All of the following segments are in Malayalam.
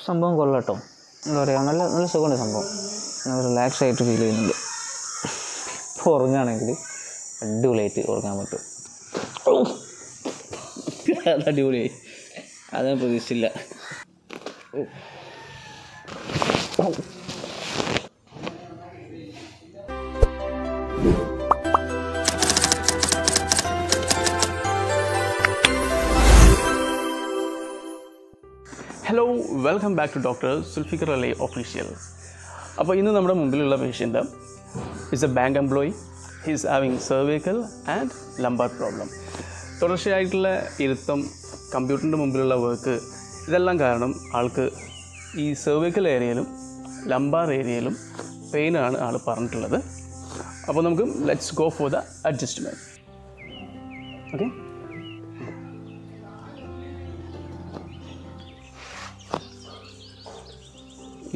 സംഭവം കൊള്ളാട്ടോ. എന്താ പറയുക, നല്ല നല്ല സുഖമുണ്ട് സംഭവം. നല്ല റിലാക്സ് ആയിട്ട് ഫീൽ ചെയ്യുന്നുണ്ട്. ഇപ്പോൾ ഉറങ്ങുകയാണെങ്കിൽ അടിപൊളിയായിട്ട് ഉറങ്ങാൻ പറ്റും. അത് അടിപൊളിയായി, അത് ഞാൻ പ്രതീക്ഷിച്ചില്ല. Hello, welcome back to Dr.Sulfikar official. അപ്പോൾ ഇന്ന് നമ്മുടെ മുമ്പിലുള്ള patient is a bank employee. He's having cervical and lumbar problem. തുടർച്ചയായിട്ടുള്ള ഇരുത്തം, കമ്പ്യൂട്ടറിൻ്റെ മുമ്പിലുള്ള വർക്ക്, ഇതെല്ലാം കാരണം ആൾക്ക് ഈ സെർവിക്കൽ ഏരിയയിലും ലംബാർ ഏരിയയിലും പെയിനാണ് ആൾ പറഞ്ഞിട്ടുള്ളത്. അപ്പോൾ നമുക്ക് let's go for the adjustment. Okay,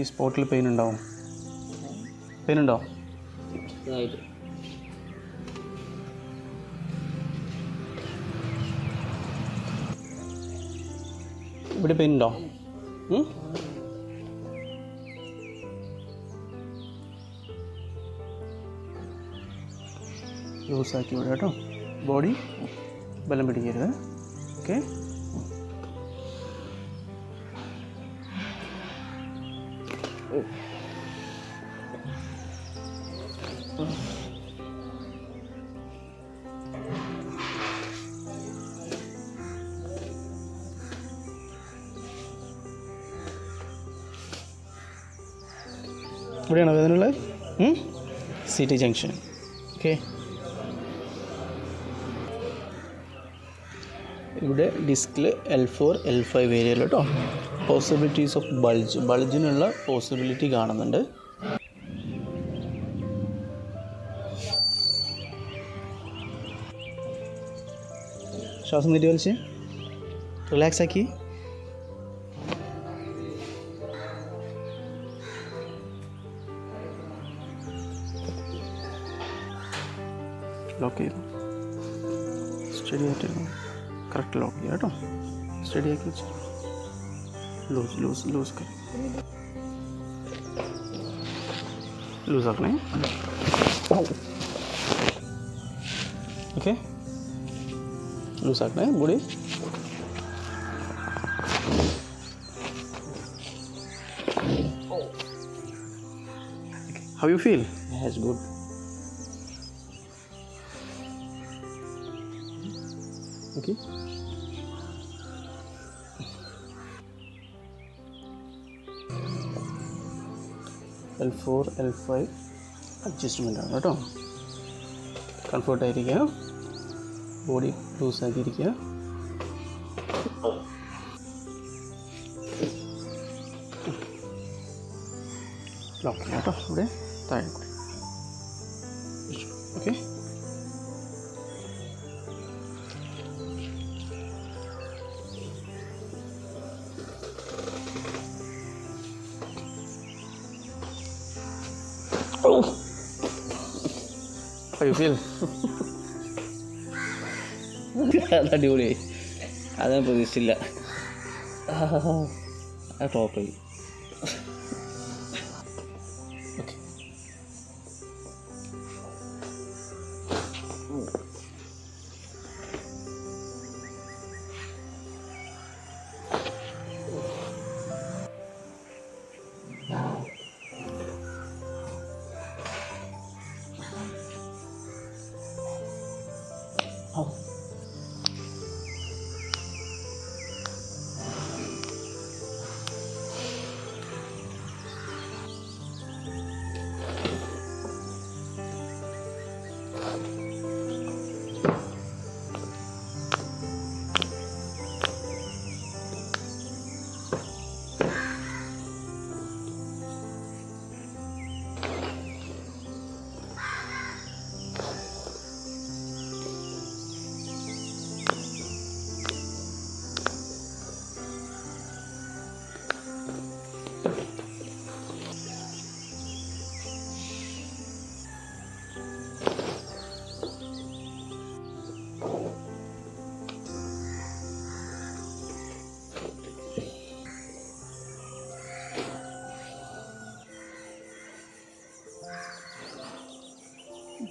ഈ സ്പോട്ടിൽ പെയിൻ ഉണ്ടാവും. പെയിൻ ഉണ്ടോ? ഇവിടെ പെയിൻ ഉണ്ടോ? ലൂസാക്കി വിടുക കേട്ടോ. ബോഡി ബലം പിടിക്കരുത്. ഓക്കെ, ഇവിടെയാണോ വേദനയുള്ളത്? CT junction. ഓക്കെ, ഇവിടെ ഡിസ്കിൽ L4 L5 ഏരിയയിൽ കേട്ടോ. പോസിബിലിറ്റീസ് ഓഫ് ബൾജിനുള്ള പോസിബിലിറ്റി കാണുന്നുണ്ട്. ശ്വാസം നീട്ടി വലിച്ച് റിലാക്സ് ആക്കി. ലോക്ക് ചെയ്തു. സ്റ്റഡി ആയിട്ടിരുന്നു. കറക്റ്റ് ലോക്ക് ചെയ്യുക കേട്ടോ. സ്റ്റഡി ആക്കി വെച്ച് ലൂസ് ലൂസാക്കണേ. ഓക്കെ, ലൂസാക്കണേ body. How you feel? That's good. Okay. L4 L5 adjustment ആണ് കേട്ടോ. കംഫർട്ടായിരിക്കുക, ബോഡി ലൂസാക്കിയിരിക്കുക. ലോക്ക് ചെയ്യാം കേട്ടോ. ഇവിടെ താഴെ കൂടി. Okay, How you feel? അത് അടിപൊളിയായി, അത് ഞാൻ പ്രതീക്ഷിച്ചില്ല. അത് ടോപ്പായി.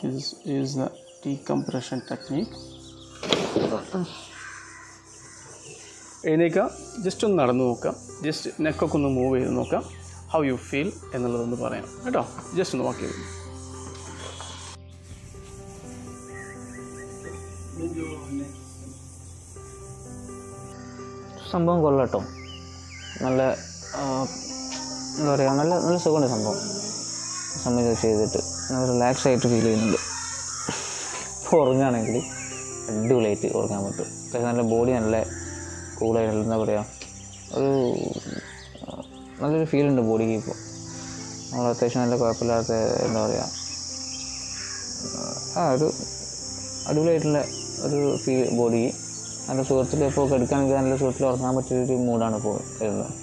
This is the decompression technique. എഴുന്നേൽക്കുക, ജസ്റ്റ് ഒന്ന് നടന്നു നോക്കാം, ജസ്റ്റ് നെക്കൊക്കെ ഒന്ന് മൂവ് ചെയ്ത് നോക്കാം, ഹൗ യു ഫീൽ എന്നുള്ളതൊന്ന് പറയാം കേട്ടോ. ജസ്റ്റ് ഒന്ന് വാക്ക് ചെയ്തു. സംഭവം കൊള്ളട്ടോ, നല്ല എന്താ പറയുക, നല്ല നല്ല സുഖമുണ്ട് സംഭവം. സംഭവം ചെയ്തിട്ട് റിലാക്സ് ആയിട്ട് ഫീൽ ചെയ്യുന്നുണ്ട്. ഇപ്പോൾ ഉറങ്ങുകയാണെങ്കിൽ അടിപൊളിയായിട്ട് ഉറങ്ങാൻ പറ്റും. പക്ഷേ നല്ല ബോഡി നല്ല കൂളായിട്ട്, എന്താ പറയുക, ഒരു നല്ലൊരു ഫീലുണ്ട് ബോഡിക്ക്. ഇപ്പോൾ നമ്മൾ അത്യാവശ്യം നല്ല കുഴപ്പമില്ലാത്ത, എന്താ പറയുക, ഒരു അടിപൊളിയായിട്ടുള്ള ഒരു ഫീൽ ബോഡിക്ക്. നല്ല സുഖത്തിൽ ഇപ്പോൾ കിടക്കുകയാണെങ്കിൽ നല്ല സുഖത്തിൽ ഉറങ്ങാൻ പറ്റിയൊരു മൂഡാണ് ഇപ്പോൾ വരുന്നത്.